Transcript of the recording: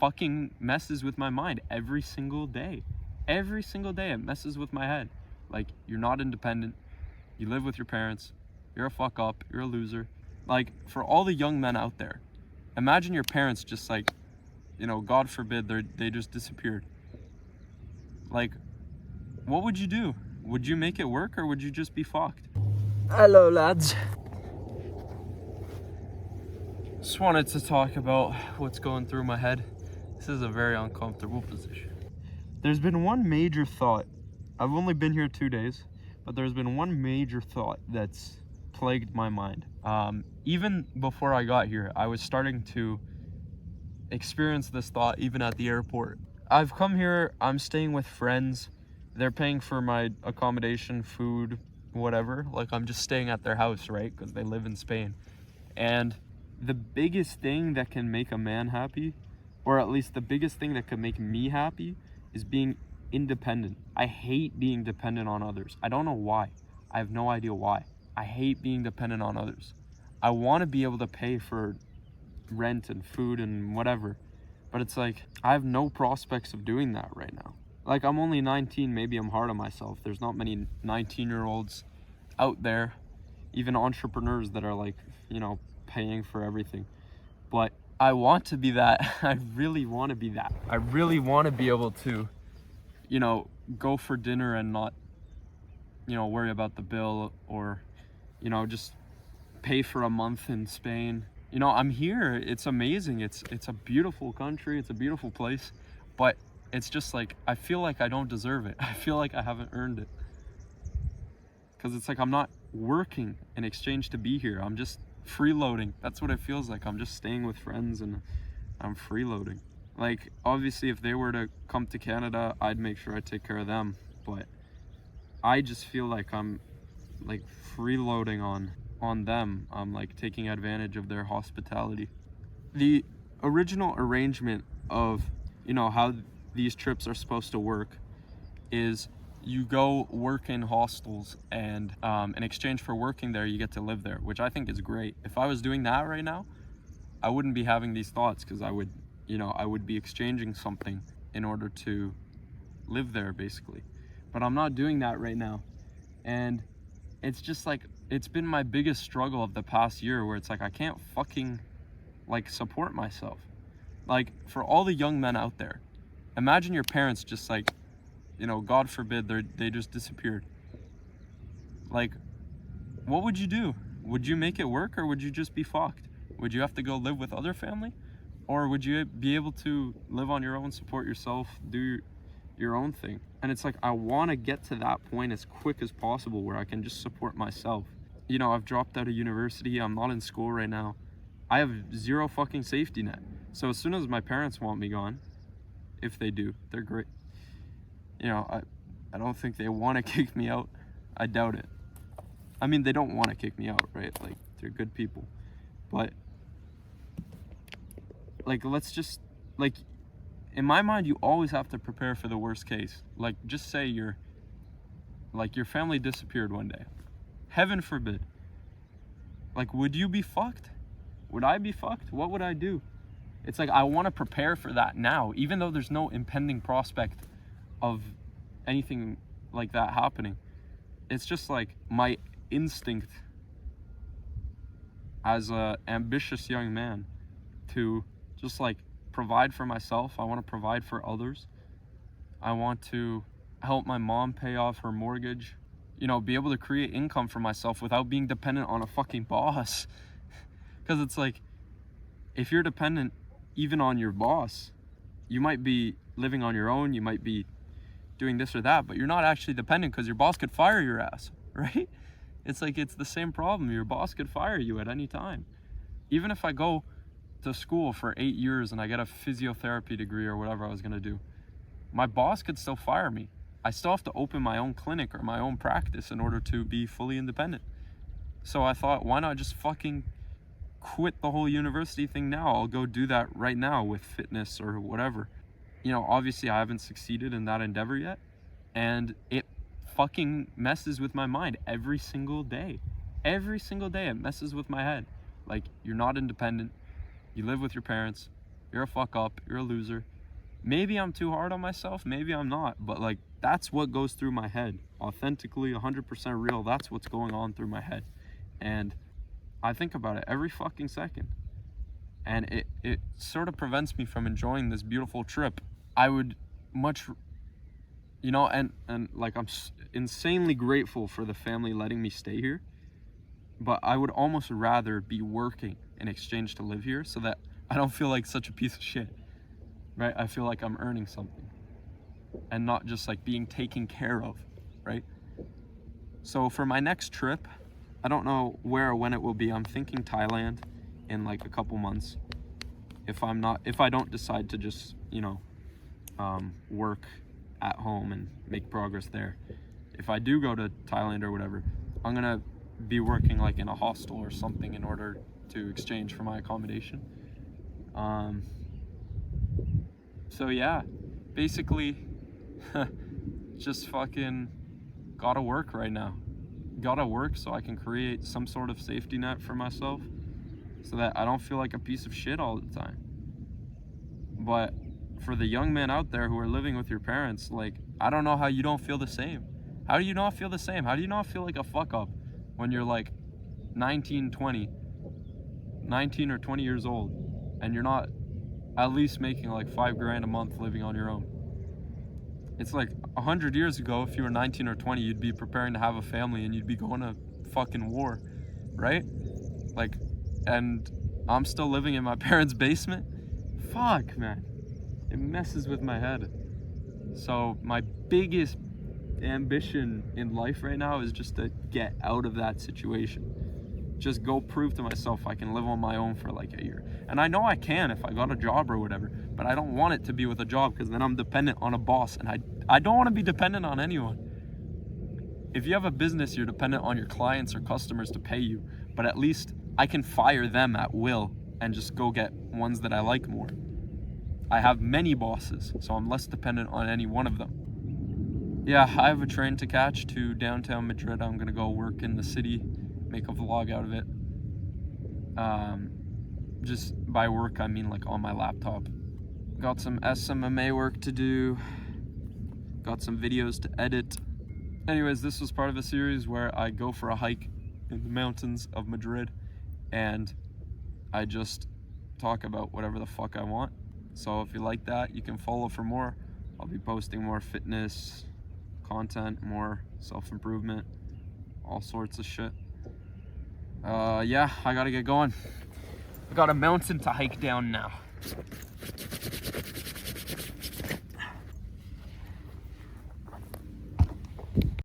fucking messes with my mind every single day. Every single day it messes with my head. Like, you're not independent, you live with your parents, you're a fuck up, you're a loser. Like, for all the young men out there, imagine your parents just like, you know, God forbid they just disappeared. Like, what would you do? Would you make it work, or would you just be fucked? Hello, lads. Just wanted to talk about what's going through my head. This is a very uncomfortable position. There's been one major thought. I've only been here 2 days, but there's been one major thought that's plagued my mind. Even before I got here, I was starting to experience this thought even at the airport. I've come here, I'm staying with friends. They're paying for my accommodation, food, whatever. Like, I'm just staying at their house, right? Because they live in Spain. And the biggest thing that can make a man happy, or at least the biggest thing that could make me happy, is being independent. I hate being dependent on others. I don't know why. I have no idea why. I hate being dependent on others. I want to be able to pay for rent and food and whatever, but it's like, I have no prospects of doing that right now. Like, I'm only 19, maybe I'm hard on myself. There's not many 19-year-olds out there, even entrepreneurs that are like, you know, paying for everything. But I want to be that. I really want to be that. I really want to be able to, you know, go for dinner and not, you know, worry about the bill, or, you know, just pay for a month in Spain. You know, I'm here. It's amazing. It's a beautiful country. It's a beautiful place. But it's just like, I feel like I don't deserve it. I feel like I haven't earned it. Because it's like, I'm not working in exchange to be here. I'm just freeloading. That's what it feels like. I'm just staying with friends and I'm freeloading. Like, obviously, if they were to come to Canada, I'd make sure I take care of them. But I just feel like I'm like freeloading on them. I'm like taking advantage of their hospitality. The original arrangement of, you know, how these trips are supposed to work is you go work in hostels, and in exchange for working there, you get to live there, which I think is great. If I was doing that right now, I wouldn't be having these thoughts, because I would, you know, I would be exchanging something in order to live there, basically. But I'm not doing that right now. And it's just like, it's been my biggest struggle of the past year, where it's like, I can't fucking like support myself. Like, for all the young men out there, imagine your parents just like, you know, God forbid they just disappeared. Like, what would you do? Would you make it work, or would you just be fucked? Would you have to go live with other family? Or would you be able to live on your own, support yourself, do your own thing? And it's like, I want to get to that point as quick as possible where I can just support myself. You know, I've dropped out of university. I'm not in school right now. I have zero fucking safety net. So as soon as my parents want me gone, if they do, they're great. You know, I don't think they want to kick me out. I doubt it. I mean, they don't want to kick me out, right? Like, they're good people. But, like, let's just, like, in my mind, you always have to prepare for the worst case. Like, just say your family disappeared one day. Heaven forbid. Like, would you be fucked? Would I be fucked? What would I do? It's like, I want to prepare for that now, even though there's no impending prospect of anything like that happening. It's just like my instinct as a ambitious young man to just like provide for myself. I want to provide for others. I want to help my mom pay off her mortgage, you know, be able to create income for myself without being dependent on a fucking boss. Because it's like, if you're dependent even on your boss, you might be living on your own, you might be doing this or that, but you're not actually dependent, because your boss could fire your ass, right? It's like, it's the same problem. Your boss could fire you at any time. Even if I go to school for 8 years and I get a physiotherapy degree or whatever I was gonna do, my boss could still fire me. I still have to open my own clinic or my own practice in order to be fully independent. So I thought, why not just fucking quit the whole university thing now? I'll go do that right now with fitness or whatever. You know, obviously I haven't succeeded in that endeavor yet, and it fucking messes with my mind every single day. Every single day it messes with my head. Like, you're not independent, you live with your parents, you're a fuck up, you're a loser. Maybe I'm too hard on myself, maybe I'm not, but like that's what goes through my head. Authentically, 100% real, that's what's going on through my head. And I think about it every fucking second. And it sort of prevents me from enjoying this beautiful trip. I would much, and like I'm insanely grateful for the family letting me stay here, but I would almost rather be working in exchange to live here so that I don't feel like such a piece of shit, right? I feel like I'm earning something and not just like being taken care of, right? So for my next trip, I don't know where or when it will be. I'm thinking Thailand in like a couple months. If I don't decide to just, work at home and make progress there. If I do go to Thailand or whatever, I'm gonna be working like in a hostel or something in order to exchange for my accommodation. So yeah, basically, just fucking gotta work right now. Gotta work so I can create some sort of safety net for myself so that I don't feel like a piece of shit all the time. But for the young men out there who are living with your parents, like, I don't know how you don't feel the same. How do you not feel the same? How do you not feel like a fuck up when you're like 19 or 20 years old and you're not at least making like $5,000 a month living on your own? It's like 100 years ago, if you were 19 or 20, you'd be preparing to have a family and you'd be going to fucking war, right? Like, and I'm still living in my parents' basement. Fuck, man. It messes with my head. So my biggest ambition in life right now is just to get out of that situation. Just go prove to myself I can live on my own for like a year. And I know I can if I got a job or whatever, but I don't want it to be with a job because then I'm dependent on a boss, and I don't want to be dependent on anyone. If you have a business, you're dependent on your clients or customers to pay you, but at least I can fire them at will and just go get ones that I like more. I have many bosses, so I'm less dependent on any one of them. Yeah, I have a train to catch to downtown Madrid. I'm gonna go work in the city, make a vlog out of it. Just by work, I mean like on my laptop. Got some SMMA work to do. Got some videos to edit. Anyways, this was part of a series where I go for a hike in the mountains of Madrid and I just talk about whatever the fuck I want. So if you like that, you can follow for more. I'll be posting more fitness content, more self-improvement, all sorts of shit. Yeah, I gotta get going. I got a mountain to hike down now.